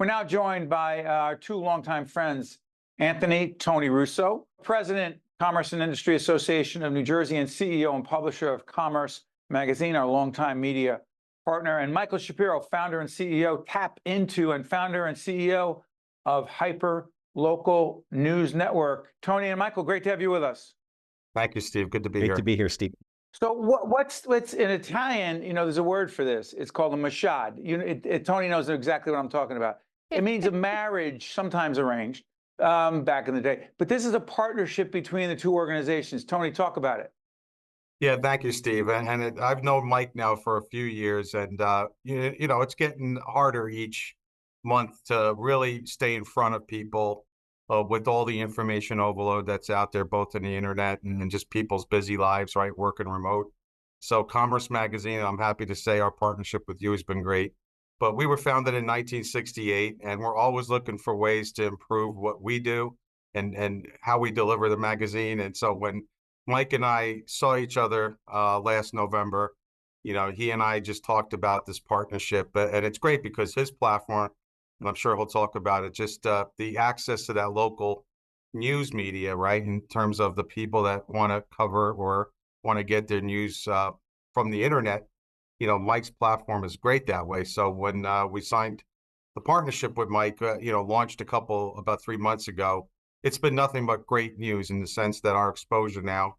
We're now joined by our two longtime friends, Tony Russo, President, Commerce and Industry Association of New Jersey, and CEO and publisher of Commerce Magazine, our longtime media partner, and Michael Shapiro, founder and CEO, TAPinto, and founder and CEO of Hyperlocal News Network. Tony and Michael, great to have you with us. Thank you, Steve. Good to be here. Great to be here, Steve. So what's in Italian, there's a word for this. It's called a mashad. Tony knows exactly what I'm talking about. It means a marriage, sometimes arranged, back in the day. But this is a partnership between the two organizations. Tony, talk about it. Yeah, thank you, Steve. I've known Mike now for a few years, and it's getting harder each month to really stay in front of people with all the information overload that's out there, both in the internet and just people's busy lives, right, working remote. So Commerce Magazine, I'm happy to say our partnership with you has been great. But we were founded in 1968, and we're always looking for ways to improve what we do and how we deliver the magazine. And so when Mike and I saw each other last November, he and I just talked about this partnership. And it's great because his platform, and I'm sure he'll talk about it, just the access to that local news media, right, in terms of the people that want to cover or want to get their news from the internet. Mike's platform is great that way. So when we signed the partnership with Mike, launched about 3 months ago, it's been nothing but great news in the sense that our exposure now,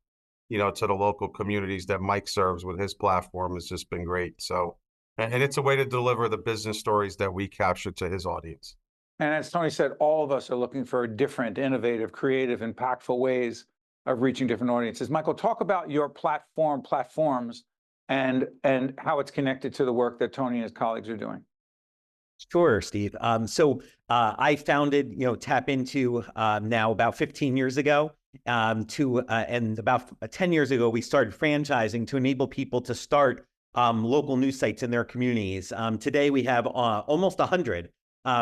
to the local communities that Mike serves with his platform has just been great. So, and it's a way to deliver the business stories that we capture to his audience. And as Tony said, all of us are looking for different, innovative, creative, impactful ways of reaching different audiences. Michael, talk about your platforms, and how it's connected to the work that Tony and his colleagues are doing. Sure, Steve. I founded, TAPinto now about 15 years ago. And about 10 years ago, we started franchising to enable people to start local news sites in their communities. Today, we have almost 100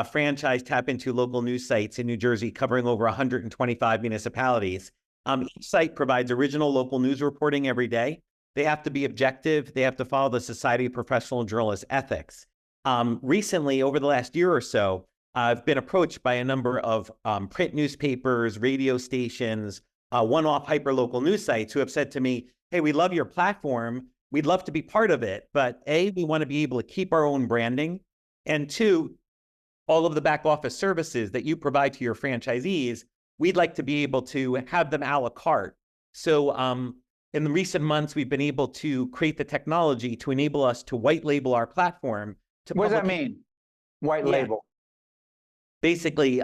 franchise TAPinto local news sites in New Jersey, covering over 125 municipalities. Each site provides original local news reporting every day. They have to be objective. They have to follow the Society of Professional Journalists ethics. Recently, over the last year or so, I've been approached by a number of print newspapers, radio stations, one-off hyperlocal news sites who have said to me, hey, we love your platform. We'd love to be part of it. But A, we want to be able to keep our own branding. And two, all of the back office services that you provide to your franchisees, we'd like to be able to have them a la carte. So in the recent months, we've been able to create the technology to enable us to white label our platform. What does that mean? White label? Basically,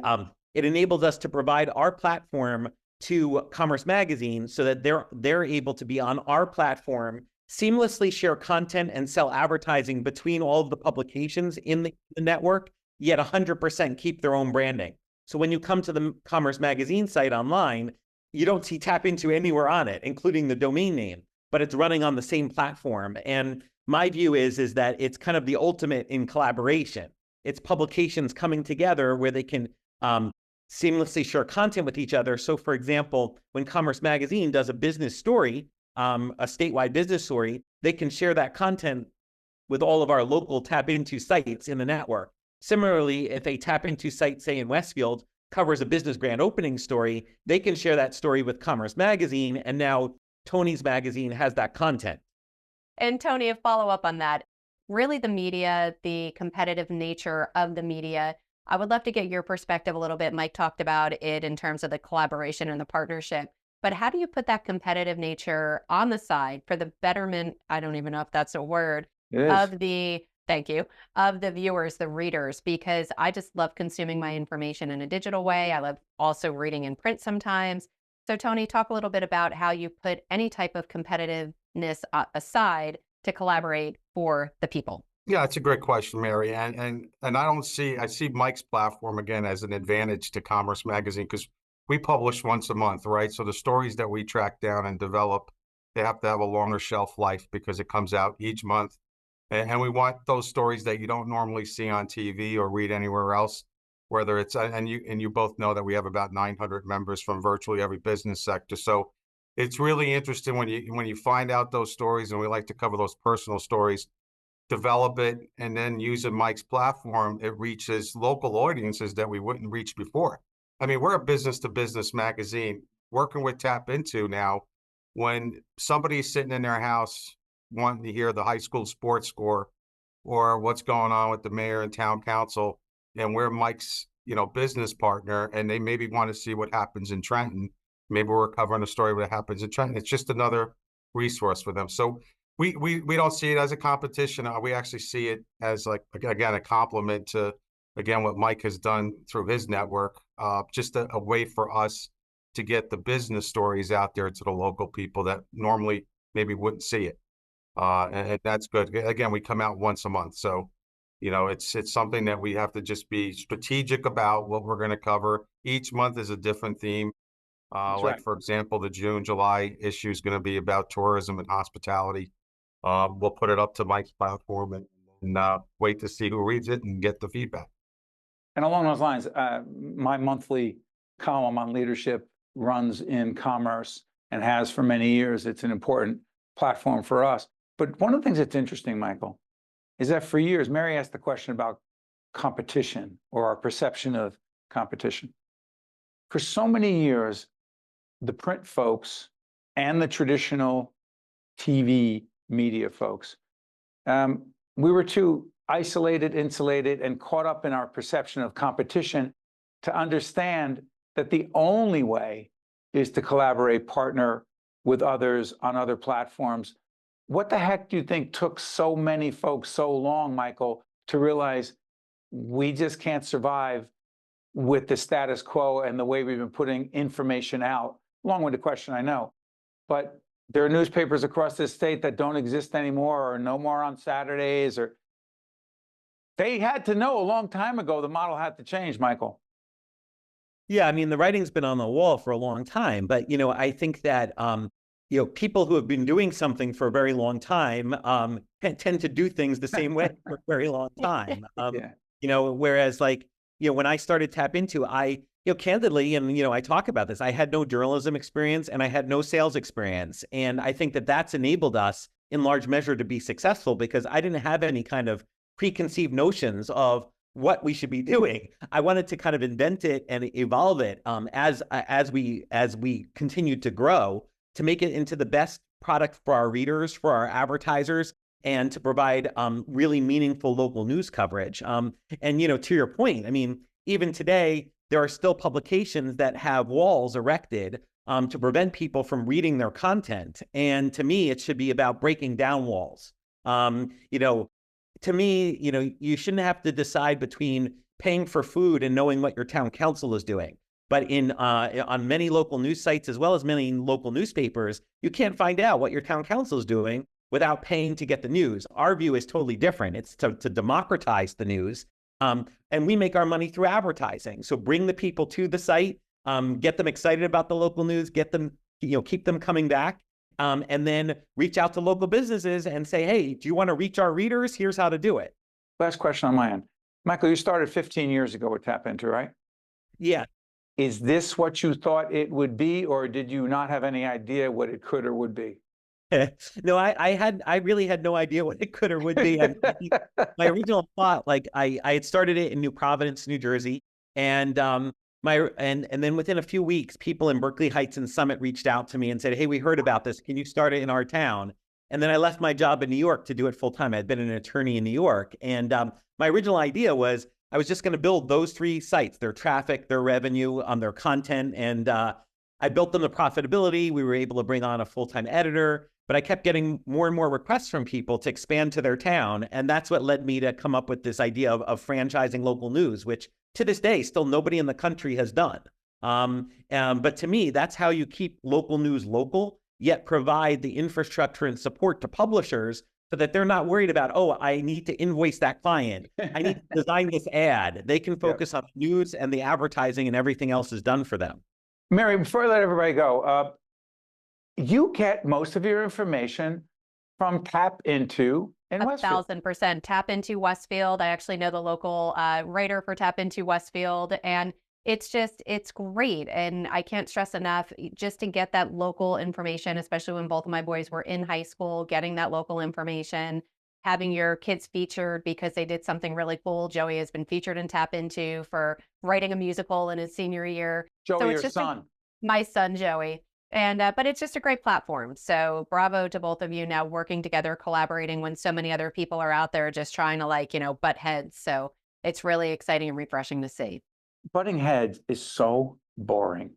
it enables us to provide our platform to Commerce Magazine so that they're able to be on our platform, seamlessly share content and sell advertising between all of the publications in the network, yet 100% keep their own branding. So when you come to the Commerce Magazine site online, you don't see TAPinto anywhere on it, including the domain name, but it's running on the same platform. And my view is that it's kind of the ultimate in collaboration. It's publications coming together where they can seamlessly share content with each other. So for example, when Commerce Magazine does a business story, a statewide business story, they can share that content with all of our local TAPinto sites in the network. Similarly, if a TAPinto site, say in Westfield, covers a business grand opening story, they can share that story with Commerce Magazine, and now Tony's magazine has that content. And Tony, a follow-up on that, really the media, the competitive nature of the media, I would love to get your perspective a little bit. Mike talked about it in terms of the collaboration and the partnership, but how do you put that competitive nature on the side for the betterment, I don't even know if that's a word, of the thank you, of the viewers, the readers, because I just love consuming my information in a digital way. I love also reading in print sometimes. So Tony, talk a little bit about how you put any type of competitiveness aside to collaborate for the people. Yeah, it's a great question, Mary. And I see Mike's platform again as an advantage to Commerce Magazine because we publish once a month, right? So the stories that we track down and develop, they have to have a longer shelf life because it comes out each month. And we want those stories that you don't normally see on TV or read anywhere else, whether it's, and you both know that we have about 900 members from virtually every business sector. So it's really interesting when you find out those stories, and we like to cover those personal stories develop it, and then using Mike's platform, it reaches local audiences that we wouldn't reach before. I mean, we're a business to business magazine. Working with TAPinto now, when somebody's sitting in their house wanting to hear the high school sports score or what's going on with the mayor and town council, and we're Mike's, business partner, and they maybe want to see what happens in Trenton. Maybe we're covering a story what happens in Trenton. It's just another resource for them. So we don't see it as a competition. We actually see it as, like, again, a compliment to, again, what Mike has done through his network. Just a way for us to get the business stories out there to the local people that normally maybe wouldn't see it. And that's good. Again, we come out once a month. So, it's something that we have to just be strategic about what we're going to cover. Each month is a different theme. That's Like, right. for example, the June-July issue is going to be about tourism and hospitality. We'll put it up to Mike's platform and wait to see who reads it and get the feedback. And along those lines, my monthly column on leadership runs in commerce and has for many years. It's an important platform for us. But one of the things that's interesting, Michael, is that for years, Mary asked the question about competition or our perception of competition. For so many years, the print folks and the traditional TV media folks, we were too isolated, insulated, and caught up in our perception of competition to understand that the only way is to collaborate, partner with others on other platforms. What the heck do you think took so many folks so long, Michael, to realize we just can't survive with the status quo and the way we've been putting information out? Long-winded question, I know. But there are newspapers across this state that don't exist anymore, or no more on Saturdays, or they had to know a long time ago the model had to change, Michael. Yeah, I mean, the writing's been on the wall for a long time, but I think that people who have been doing something for a very long time tend to do things the same way for a very long time. Yeah. Whereas, like, when I started TAPinto, I candidly, and I talk about this, I had no journalism experience and I had no sales experience, and I think that that's enabled us in large measure to be successful because I didn't have any kind of preconceived notions of what we should be doing. I wanted to kind of invent it and evolve it as we continued to grow, to make it into the best product for our readers, for our advertisers, and to provide really meaningful local news coverage. And to your point, I mean, even today, there are still publications that have walls erected to prevent people from reading their content. And to me, it should be about breaking down walls. To me, you shouldn't have to decide between paying for food and knowing what your town council is doing. But on many local news sites, as well as many local newspapers, you can't find out what your town council is doing without paying to get the news. Our view is totally different. It's to democratize the news. And we make our money through advertising. So bring the people to the site, get them excited about the local news, get them, keep them coming back. And then reach out to local businesses and say, hey, do you want to reach our readers? Here's how to do it. Last question on my end. Michael, you started 15 years ago with TAPinto, right? Yeah. Is this what you thought it would be, or did you not have any idea what it could or would be? No, I really had no idea what it could or would be. My original thought, like I had started it in New Providence, New Jersey, and then within a few weeks, people in Berkeley Heights and Summit reached out to me and said, hey, we heard about this. Can you start it in our town? And then I left my job in New York to do it full time. I had been an attorney in New York. And my original idea was I was just going to build those 3 sites, their traffic, their revenue, their content. And I built them the profitability. We were able to bring on a full-time editor, but I kept getting more and more requests from people to expand to their town. And that's what led me to come up with this idea of franchising local news, which to this day, still nobody in the country has done. But to me, that's how you keep local news local, yet provide the infrastructure and support to publishers so that they're not worried about, oh, I need to invoice that client. I need to design this ad. They can focus on news and the advertising, and everything else is done for them. Mary, before I let everybody go, you get most of your information from TAPinto in Westfield. 1,000%. TAPinto Westfield. I actually know the local writer for TAPinto Westfield, and it's great. And I can't stress enough just to get that local information, especially when both of my boys were in high school, getting that local information having your kids featured because they did something really cool. Joey has been featured in TAPinto for writing a musical in his senior year. Joey, it's your just a- son. My son, Joey. And but it's just a great platform. So bravo to both of you now working together, collaborating when so many other people are out there just trying to butt heads. So it's really exciting and refreshing to see. Butting heads is so boring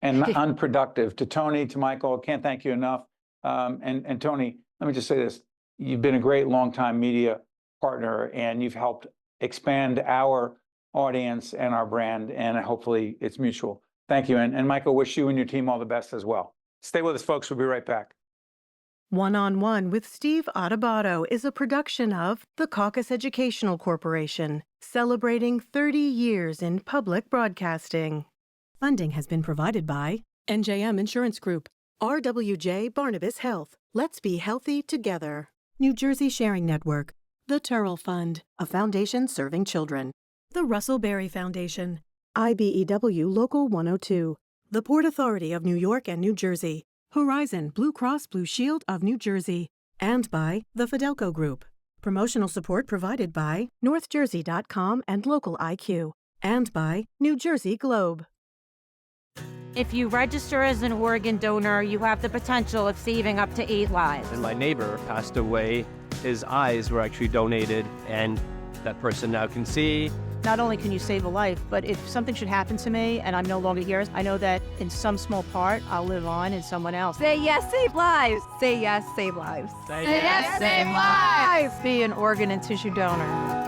and unproductive. To Tony, to Michael, can't thank you enough. And Tony, let me just say this. You've been a great longtime media partner and you've helped expand our audience and our brand, and hopefully it's mutual. Thank you. And Michael, wish you and your team all the best as well. Stay with us, folks. We'll be right back. One-on-One with Steve Adubato is a production of the Caucus Educational Corporation, celebrating 30 years in public broadcasting. Funding has been provided by NJM Insurance Group, RWJ Barnabas Health, Let's Be Healthy Together, New Jersey Sharing Network, the Turrell Fund, a foundation serving children, the Russell Berry Foundation, IBEW Local 102, the Port Authority of New York and New Jersey, Horizon Blue Cross Blue Shield of New Jersey, and by the Fidelco Group. Promotional support provided by NorthJersey.com and Local IQ, and by New Jersey Globe. If you register as an organ donor, you have the potential of saving up to 8 lives. And my neighbor passed away. His eyes were actually donated, and that person now can see. Not only can you save a life, but if something should happen to me and I'm no longer here, I know that in some small part, I'll live on in someone else. Say yes, save lives. Say yes, save lives. Say yes, save lives. Be an organ and tissue donor.